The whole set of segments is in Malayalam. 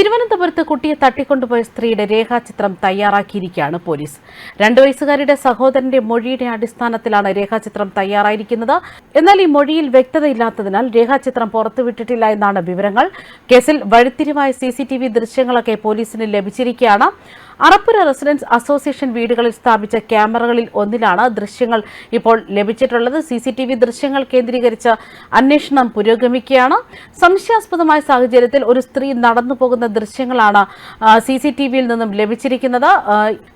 തിരുവനന്തപുരത്ത് കുട്ടിയെ തട്ടിക്കൊണ്ടുപോയ സ്ത്രീയുടെ രേഖാചിത്രം തയ്യാറാക്കിയിരിക്കുകയാണ് പോലീസ്. 2 വയസ്സുകാരിയുടെ സഹോദരന്റെ മൊഴിയുടെ അടിസ്ഥാനത്തിലാണ് രേഖാചിത്രം തയ്യാറായിരിക്കുന്നത്. എന്നാൽ ഈ മൊഴിയിൽ വ്യക്തതയില്ലാത്തതിനാൽ രേഖാചിത്രം പുറത്തുവിട്ടിട്ടില്ല എന്നാണ് വിവരങ്ങൾ. കേസിൽ വഴിത്തിരിവായ CCTV ദൃശ്യങ്ങളൊക്കെ പോലീസിന് ലഭിച്ചിരിക്കുകയാണ്. അറപ്പുര റെസിഡൻസ് അസോസിയേഷൻ വീടുകളിൽ സ്ഥാപിച്ച ക്യാമറകളിൽ ഒന്നിലാണ് ദൃശ്യങ്ങൾ ഇപ്പോൾ ലഭിച്ചിട്ടുള്ളത്. CCTV ദൃശ്യങ്ങൾ കേന്ദ്രീകരിച്ച് അന്വേഷണം പുരോഗമിക്കുകയാണ്. സംശയാസ്പദമായ സാഹചര്യത്തിൽ ഒരു സ്ത്രീ നടന്നു പോകുന്ന ദൃശ്യങ്ങളാണ് CCTVയിൽ നിന്നും ലഭിച്ചിരിക്കുന്നത്.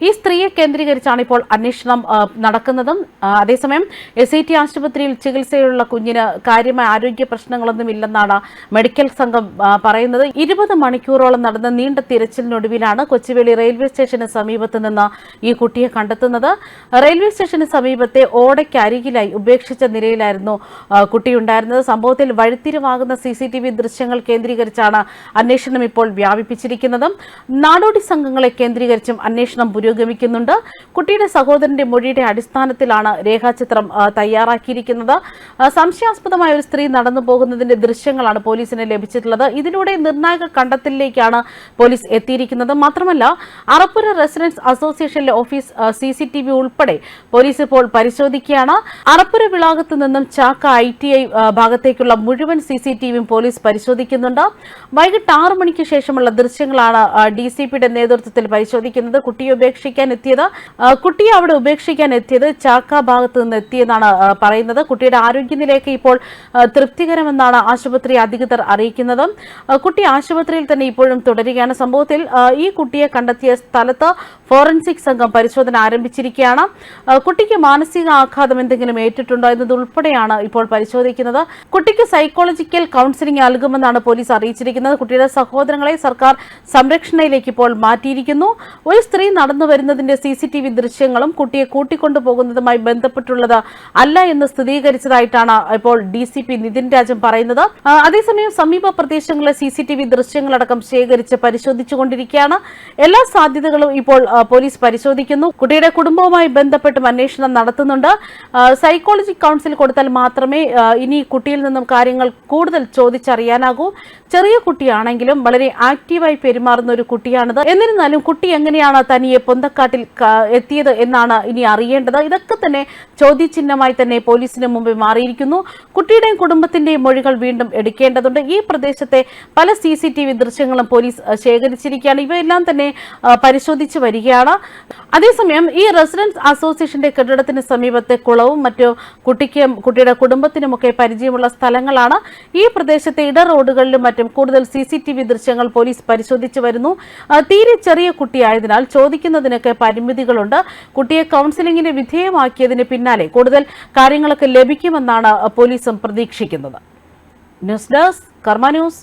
ഈ സ്ത്രീയെ കേന്ദ്രീകരിച്ചാണ് ഇപ്പോൾ അന്വേഷണം നടക്കുന്നതും. അതേസമയം SIT ആശുപത്രിയിൽ ചികിത്സയിലുള്ള കുഞ്ഞിന് കാര്യമായ ആരോഗ്യ പ്രശ്നങ്ങളൊന്നുമില്ലെന്നാണ് മെഡിക്കൽ സംഘം പറയുന്നത്. 20 മണിക്കൂറോളം നടന്ന നീണ്ട തിരച്ചിലിനൊടുവിലാണ് കൊച്ചുവേളി റെയിൽവേ സ്റ്റേഷന് സമീപത്ത് നിന്ന് ഈ കുട്ടിയെ കണ്ടെത്തുന്നത്. റെയിൽവേ സ്റ്റേഷന് സമീപത്തെ ഓടയ്ക്കരികിലായി ഉപേക്ഷിച്ച നിലയിലായിരുന്നു കുട്ടിയുണ്ടായിരുന്നത്. സംഭവത്തിൽ വഴിത്തിരിവാകുന്ന CCTV ദൃശ്യങ്ങൾ കേന്ദ്രീകരിച്ചാണ് അന്വേഷണം ഇപ്പോൾ വ്യാപിപ്പിച്ചിരിക്കുന്നത്. നാടോടി സംഘങ്ങളെ കേന്ദ്രീകരിച്ചും അന്വേഷണം പുരോഗമിക്കുന്നുണ്ട്. കുട്ടിയുടെ സഹോദരന്റെ മൊഴിയുടെ അടിസ്ഥാനത്തിലാണ് രേഖാചിത്രം തയ്യാറാക്കിയിരിക്കുന്നത്. സംശയാസ്പദമായ ഒരു സ്ത്രീ നടന്നു പോകുന്നതിന്റെ ദൃശ്യങ്ങളാണ് പോലീസിന് ലഭിച്ചിട്ടുള്ളത്. ഇതിലൂടെ നിർണായക കണ്ടെത്തലിലേക്കാണ് പോലീസ് എത്തിയിരിക്കുന്നത്. മാത്രമല്ല, അറപ്പുര റെസിഡൻസ് അസോസിയേഷനിലെ ഓഫീസ് CCTV ഉൾപ്പെടെ പോലീസ് ഇപ്പോൾ പരിശോധിക്കുകയാണ്. അറപ്പുര വിളാകത്ത് നിന്നും ചാക്ക ITI ഭാഗത്തേക്കുള്ള മുഴുവൻ CCTVയും പോലീസ് പരിശോധിക്കുന്നുണ്ട്. വൈകിട്ട് 6 മണിക്ക് ശേഷമുള്ള ദൃശ്യങ്ങളാണ് DCPയുടെ നേതൃത്വത്തിൽ പരിശോധിക്കുന്നത്. കുട്ടിയെ അവിടെ ഉപേക്ഷിക്കാൻ എത്തിയത് ചാക്ക ഭാഗത്ത് നിന്ന് എത്തിയെന്നാണ് പറയുന്നത്. കുട്ടിയുടെ ആരോഗ്യനിലയൊക്കെ ഇപ്പോൾ തൃപ്തികരമെന്നാണ് ആശുപത്രി അധികൃതർ അറിയിക്കുന്നത്. കുട്ടി ആശുപത്രിയിൽ തന്നെ ഇപ്പോഴും തുടരുകയാണ്. സംഭവത്തിൽ ഈ കുട്ടിയെ കണ്ടെത്തിയ സ്ഥലത്ത് ഫോറൻസിക് സംഘം പരിശോധന ആരംഭിച്ചിരിക്കുകയാണ്. കുട്ടിക്ക് മാനസിക ആഘാതം എന്തെങ്കിലും ഏറ്റിട്ടുണ്ടോ എന്നതുൾപ്പെടെയാണ് ഇപ്പോൾ പരിശോധിക്കുന്നത്. കുട്ടിക്ക് സൈക്കോളജിക്കൽ കൗൺസിലിംഗ് നൽകുമെന്നാണ് പോലീസ് അറിയിച്ചിരിക്കുന്നത്. കുട്ടിയുടെ സഹോദരങ്ങളെ സർക്കാർ സംരക്ഷണയിലേക്ക് ഇപ്പോൾ മാറ്റിയിരിക്കുന്നു. ഒരു സ്ത്രീ നടന്നു വരുന്നതിന്റെ CCTV ദൃശ്യങ്ങളും കുട്ടിയെ കൂട്ടിക്കൊണ്ടുപോകുന്നതുമായി ബന്ധപ്പെട്ടുള്ളത് അല്ല എന്ന് സ്ഥിരീകരിച്ചതായിട്ടാണ് ഇപ്പോൾ DCP നിതിൻ രാജൻ പറയുന്നത്. അതേസമയം സമീപ പ്രദേശങ്ങളിലെ CCTV ദൃശ്യങ്ങളടക്കം ശേഖരിച്ച് പരിശോധിച്ചുകൊണ്ടിരിക്കുകയാണ്. എല്ലാ സാധ്യതകളും ഇപ്പോൾ പോലീസ് പരിശോധിക്കുന്നു. കുട്ടിയുടെ കുടുംബവുമായി ബന്ധപ്പെട്ടും അന്വേഷണം നടത്തുന്നുണ്ട്. സൈക്കോളജി കൗൺസിൽ കൊടുത്താൽ മാത്രമേ ഇനി കുട്ടിയിൽ നിന്നും കാര്യങ്ങൾ കൂടുതൽ ചോദിച്ചറിയാനാകൂ. ചെറിയ കുട്ടിയാണെങ്കിലും വളരെ ആക്റ്റീവായി പെരുമാറുന്ന ഒരു കുട്ടിയാണിത്. എന്നിരുന്നാലും കുട്ടി എങ്ങനെയാണ് തനിയെ പൊന്തക്കാട്ടിൽ എത്തിയത് എന്നാണ് ഇനി അറിയേണ്ടത്. ഇതൊക്കെ തന്നെ ചോദ്യചിഹ്നമായി തന്നെ പോലീസിന് മുമ്പിൽ മാറിയിരിക്കുന്നു. കുട്ടിയുടെയും കുടുംബത്തിന്റെയും മൊഴികൾ വീണ്ടും എടുക്കേണ്ടതുണ്ട്. ഈ പ്രദേശത്തെ പല CCTV ദൃശ്യങ്ങളും പോലീസ് ശേഖരിച്ചിരിക്കുകയാണ്. ഇവയെല്ലാം തന്നെ പരിശോധിച്ചു വരികയാണ്. അതേസമയം ഈ റെസിഡൻസ് അസോസിയേഷന്റെ കെട്ടിടത്തിന് സമീപത്തെ കുളവും മറ്റു കുട്ടിയുടെ കുടുംബത്തിനുമൊക്കെ പരിചയമുള്ള സ്ഥലങ്ങളാണ്. ഈ പ്രദേശത്തെ ഇട റോഡുകളിലും മറ്റും കൂടുതൽ CCTV ദൃശ്യങ്ങൾ പോലീസ് പരിശോധിച്ചു വരുന്നു. തീരെ ചെറിയ കുട്ടിയായതിനാൽ ചോദിക്കുന്നതിനൊക്കെ പരിമിതികളുണ്ട്. കുട്ടിയെ കൗൺസിലിംഗിന് വിധേയമാക്കിയതിന് പിന്നാലെ കൂടുതൽ കാര്യങ്ങളൊക്കെ ലഭിക്കുമെന്നാണ് പോലീസും പ്രതീക്ഷിക്കുന്നത്. ന്യൂസ് ഡെസ്ക് കർമ്മ ന്യൂസ്.